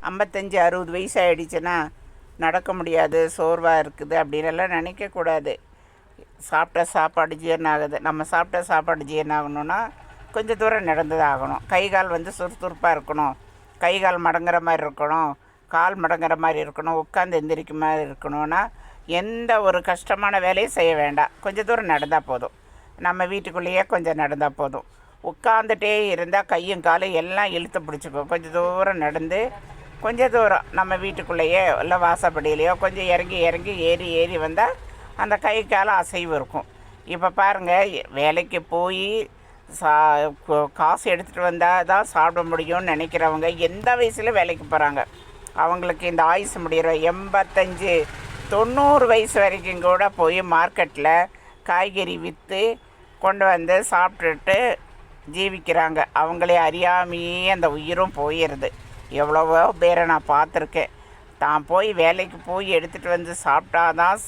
55 60 வயசு ஆகிடுச்சுன்னா நடக்க முடியாது, சோர்வாக இருக்குது அப்படின்னுலாம் நினைக்கக்கூடாது. சாப்பிட்ட சாப்பாடு ஜீரணம் ஆகுது. நம்ம சாப்பிட்ட சாப்பாடு ஜீரணம் ஆகணுன்னா கொஞ்சம் தூரம் நடந்து தான் ஆகணும். கை கால் சுறுசுறுப்பாக இருக்கணும், கை கால் மடங்குற மாதிரி இருக்கணும், கால் மடங்குற மாதிரி இருக்கணும், உட்காந்து எந்திரிக்க மாதிரி இருக்கணும்னா எந்த ஒரு கஷ்டமான வேலையும் செய்ய வேண்டாம். கொஞ்சம் தூரம் நடந்தால் போதும். நம்ம வீட்டுக்குள்ளேயே கொஞ்சம் நடந்தால் போதும். உட்காந்துட்டே இருந்தால் கையும் காலும் எல்லாம் இழுத்து பிடிச்சிக்கும். கொஞ்சம் தூரம் நடந்து கொஞ்சம் தூரம் நம்ம வீட்டுக்குள்ளேயே இல்லை வாசப்படியிலையோ கொஞ்சம் இறங்கி இறங்கி ஏறி ஏறி வந்தால் அந்த கை காலம் அசைவு இருக்கும். இப்போ பாருங்கள், வேலைக்கு போய் காசு எடுத்துகிட்டு வந்தால் தான் சாப்பிட முடியும்னு நினைக்கிறவங்க எந்த வயசில் வேலைக்கு போகிறாங்க. அவங்களுக்கு இந்த ஆயுசு முடிகிற 85 90 வயசு வரைக்கும் கூட போய் மார்க்கெட்டில் காய்கறி விற்று கொண்டு வந்து சாப்பிட்டுட்டு ஜீவிக்கிறாங்க. அவங்களே அறியாமையே அந்த உயிரும் போயிடுது. எவ்வளவோ பேரை நான் பார்த்துருக்கேன். தான் போய் வேலைக்கு போய் எடுத்துகிட்டு வந்து சாப்பிட்டாதான்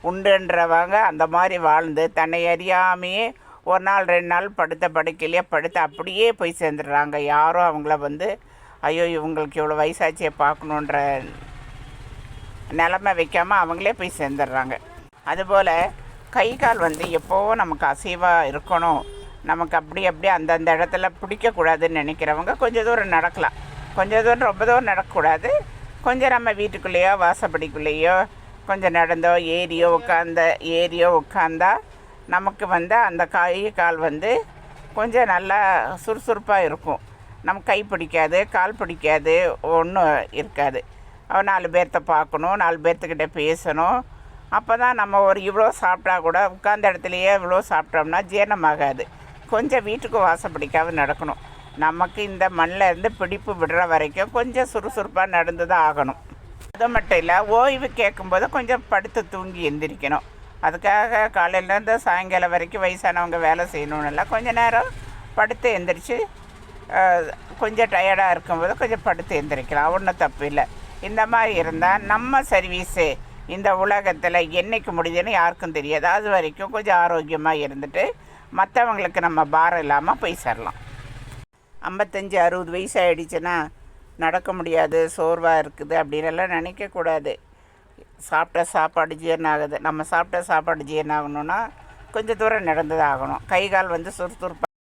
உண்டுன்றவங்க அந்த மாதிரி வாழ்ந்து தன்னை அறியாமையே ஒரு நாள் 2 நாள் படுத்த படுக்கையிலேயே படுத்து அப்படியே போய் சேர்ந்துடுறாங்க. யாரும் அவங்கள ஐயோ இவங்களுக்கு இவ்வளோ வயசாச்சே பார்க்கணுன்ற நிலமை வைக்காமல் அவங்களே போய் சேர்ந்துடுறாங்க. அதுபோல் கை கால் எப்போவும் நமக்கு அசைவாக இருக்கணும், நமக்கு அப்படி அந்தந்த இடத்துல பிடிக்கக்கூடாதுன்னு நினைக்கிறவங்க கொஞ்சம் தூரம் நடக்கலாம். கொஞ்சம் தூரம் ரொம்ப தூரம் நடக்கக்கூடாது. கொஞ்சம் நம்ம வீட்டுக்குள்ளேயோ வாசப்படிக்குள்ளேயோ கொஞ்சம் நடந்தோ ஏரியோ உட்காந்தா நமக்கு அந்த கை கால் கொஞ்சம் நல்லா சுறுசுறுப்பாக இருக்கும். நம்ம கை பிடிக்காது, கால் பிடிக்காது, ஒன்றும் இருக்காது. 4 பேர்த்த பார்க்கணும், 4 பேர்த்துக்கிட்ட பேசணும். அப்போ தான் நம்ம இவ்வளோ சாப்பிட்டா கூட உட்கார்ந்த இடத்துலையே இவ்வளோ சாப்பிட்டோம்னா ஜீரணமாகாது. கொஞ்சம் வீட்டுக்கு வாசப்படிக்காவது நடக்கணும். நமக்கு இந்த மண்ணில் இருந்து பிடிப்பு விடுற வரைக்கும் கொஞ்சம் சுறுசுறுப்பாக நடந்து தான் ஆகணும். அது மட்டும் இல்லை, ஓய்வு கேட்கும்போது கொஞ்சம் படுத்து தூங்கி எந்திரிக்கணும். அதுக்காக காலையிலேருந்து சாயங்காலம் வரைக்கும் வயசானவங்க வேலை செய்யணும்னு இல்லை, கொஞ்சம் நேரம் படுத்து எந்திரிச்சு கொஞ்சம் டயர்டாக இருக்கும்போது கொஞ்சம் படுத்து எந்திரிக்கலாம், ஒன்றும் தப்பு இல்லை. இந்த மாதிரி இருந்தால் நம்ம சர்வீஸு இந்த உலகத்தில் என்றைக்கு முடியுதுன்னு யாருக்கும் தெரியாது. அது வரைக்கும் கொஞ்சம் ஆரோக்கியமாக இருந்துட்டு மற்றவங்களுக்கு நம்ம பாரம் இல்லாமல் போய் சேரலாம். 55 60 வயசு ஆகிடுச்சுன்னா நடக்க முடியாது, சோர்வாக இருக்குது அப்படின்னுலாம் நினைக்கக்கூடாது. சாப்பிட்ட சாப்பாடு ஜீரணம் ஆகுது. நம்ம சாப்பிட்ட சாப்பாடு ஜீரணம் ஆகணுன்னா கொஞ்சம் தூரம் நடந்து தான் ஆகணும். கை கால் சுறுசுறுப்பாக